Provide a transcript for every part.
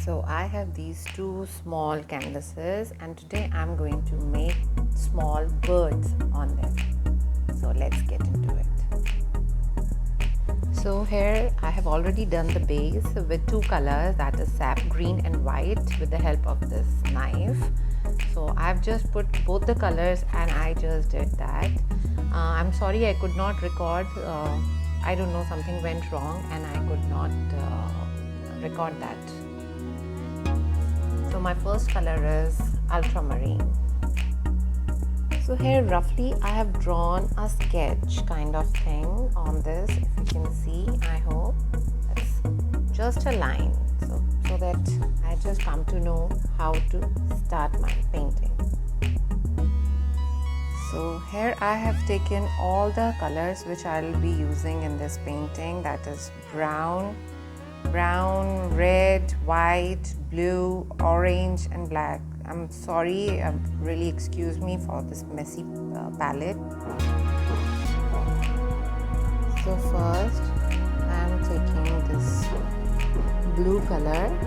So I have these two small canvases and today I'm going to make small birds on them. So let's get into it. So here I have already done the base with two colors, that is sap green and white, with the help of this knife. So I've just put both the colors and I just did that. I'm sorry I could not record. I don't know, something went wrong and I could not record that. So my first color is ultramarine. So here roughly I have drawn a sketch kind of thing on this. If you can see, I hope it's just a line, so that I just come to know how to start my painting. So here I have taken all the colors which I will be using in this painting, that is brown, red, white, blue, orange and black. I'm sorry, really excuse me for this messy palette. So first I am taking this blue color.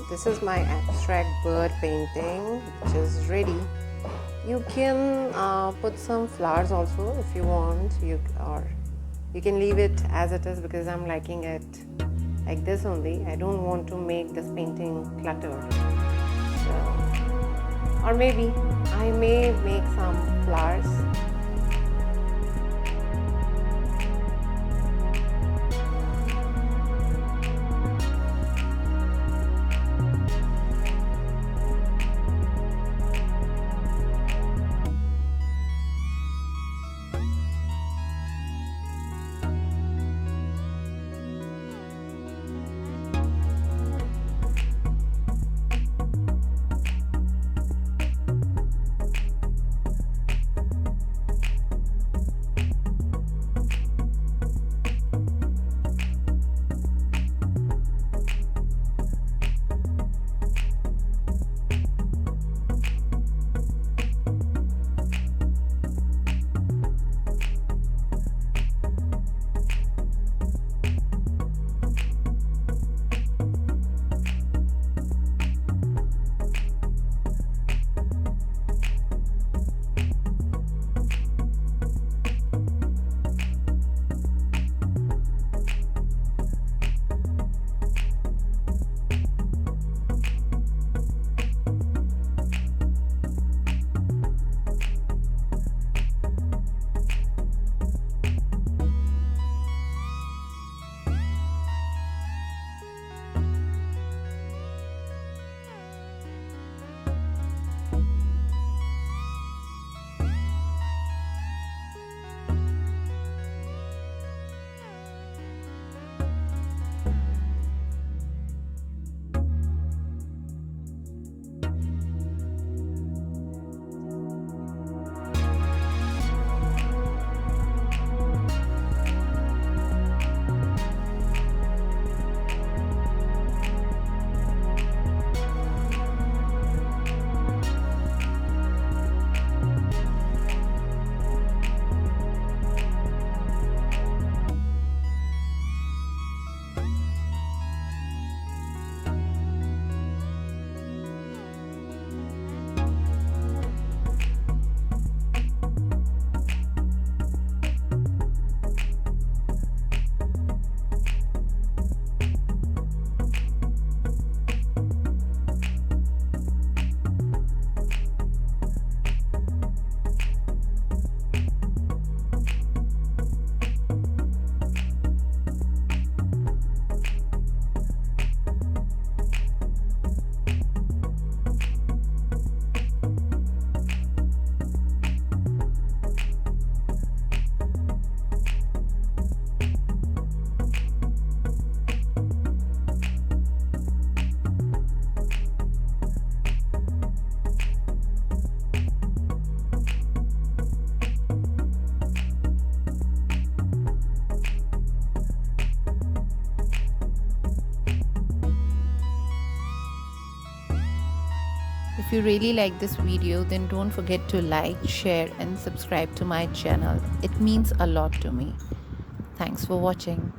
this is my abstract bird painting, which is ready. You can put some flowers also if you want, or you can leave it as it is, because I'm liking it like this only. I don't want to make this painting cluttered. So, or maybe I may make some flowers. If you really like this video, then don't forget to like, share and subscribe to my channel. It means a lot to me. Thanks for watching.